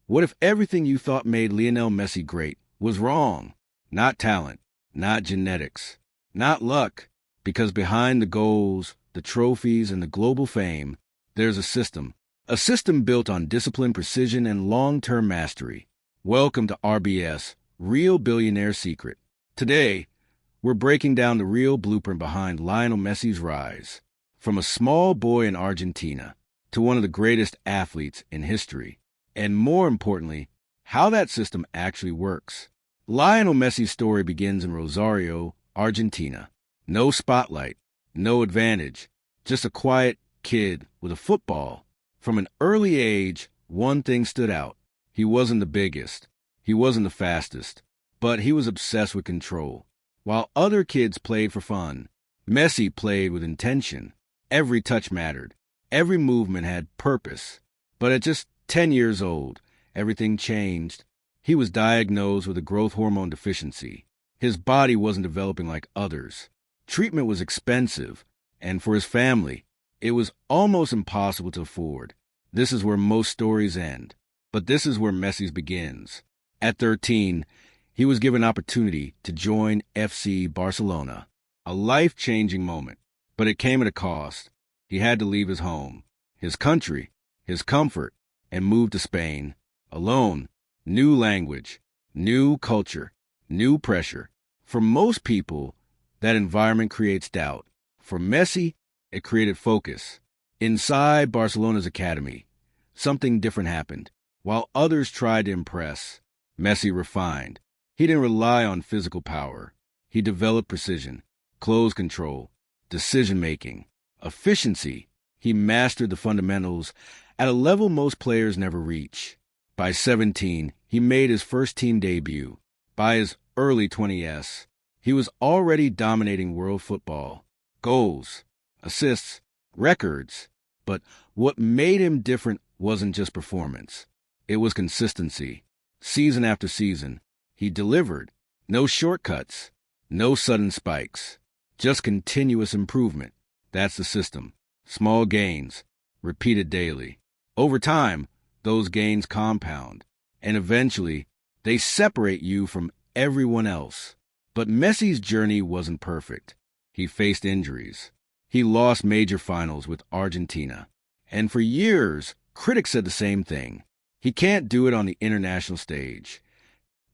What if everything you thought made Lionel Messi great was wrong? Not talent, not genetics, not luck, because behind the goals, the trophies, and the global fame, there's a system built on discipline, precision, and long-term mastery. Welcome to RBS, Real Billionaire Secret. Today, we're breaking down the real blueprint behind Lionel Messi's rise, from a small boy in Argentina to one of the greatest athletes in history, and more importantly, how that system actually works. Lionel Messi's story begins in Rosario, Argentina. No spotlight, no advantage, just a quiet kid with a football. From an early age, one thing stood out. He wasn't the biggest, he wasn't the fastest, but he was obsessed with control. While other kids played for fun, Messi played with intention. Every touch mattered. Every movement had purpose. But at just 10 years old, everything changed. He was diagnosed with a growth hormone deficiency. His body wasn't developing like others. Treatment was expensive, and for his family, it was almost impossible to afford. This is where most stories end. But this is where Messi's begins. At 13, he was given opportunity to join FC Barcelona. A life-changing moment. But it came at a cost. He had to leave his home, his country, his comfort, and move to Spain. Alone. New language, new culture, new pressure. For most people, that environment creates doubt. For Messi, it created focus. Inside Barcelona's academy, something different happened. While others tried to impress, Messi refined. He didn't rely on physical power. He developed precision, close control, decision-making, efficiency. He mastered the fundamentals at a level most players never reach. By 17, he made his first team debut. By his early 20s, he was already dominating world football. Goals, assists, records. But what made him different wasn't just performance. It was consistency. Season after season, he delivered. No shortcuts, no sudden spikes, just continuous improvement. That's the system. Small gains, repeated daily. Over time, those gains compound, and eventually, they separate you from everyone else. But Messi's journey wasn't perfect. He faced injuries. He lost major finals with Argentina. And for years, critics said the same thing. He can't do it on the international stage.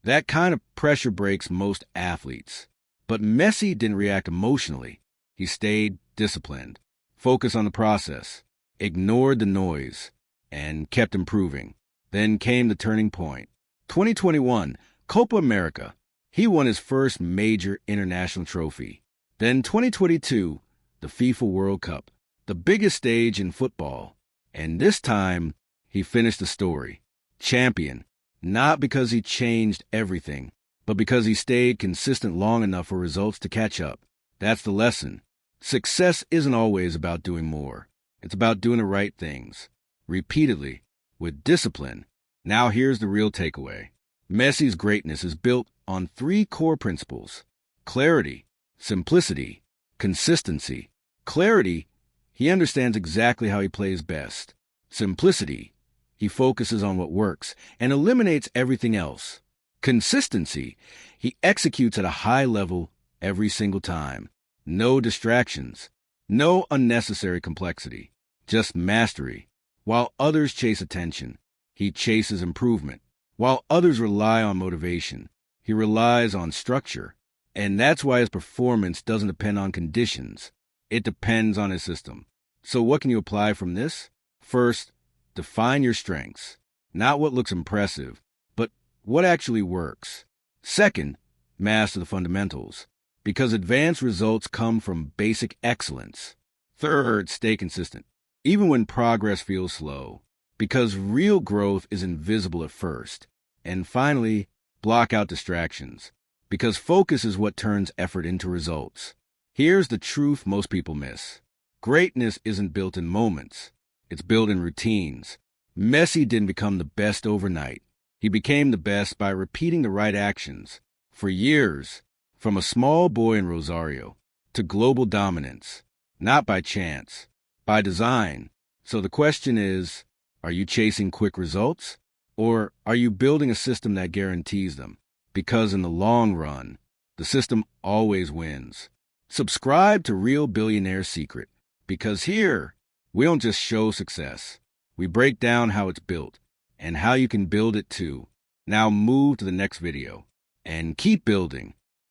That kind of pressure breaks most athletes. But Messi didn't react emotionally. He stayed disciplined, focused on the process, ignored the noise, and kept improving. Then came the turning point. 2021, Copa America. He won his first major international trophy. Then 2022, the FIFA World Cup, the biggest stage in football. And this time, he finished the story. Champion, not because he changed everything, but because he stayed consistent long enough for results to catch up. That's the lesson. Success isn't always about doing more. It's about doing the right things, repeatedly, with discipline. Now here's the real takeaway. Messi's greatness is built on 3 core principles: clarity, simplicity, consistency. Clarity, he understands exactly how he plays best. Simplicity, he focuses on what works and eliminates everything else. Consistency, he executes at a high level every single time. No distractions, no unnecessary complexity, just mastery. While others chase attention, he chases improvement. While others rely on motivation, he relies on structure. And that's why his performance doesn't depend on conditions. It depends on his system. So what can you apply from this? First, define your strengths. Not what looks impressive, but what actually works. Second, master the fundamentals, because advanced results come from basic excellence. Third, stay consistent, even when progress feels slow, because real growth is invisible at first. And finally, block out distractions, because focus is what turns effort into results. Here's the truth most people miss. Greatness isn't built in moments. It's built in routines. Messi didn't become the best overnight. He became the best by repeating the right actions. For years, from a small boy in Rosario to global dominance, not by chance, by design. So the question is, are you chasing quick results Or are you building a system that guarantees them? Because in the long run, the system always wins. Subscribe to Real Billionaire Secret, because here, we don't just show success. We break down how it's built and how you can build it too. Now move to the next video and keep building.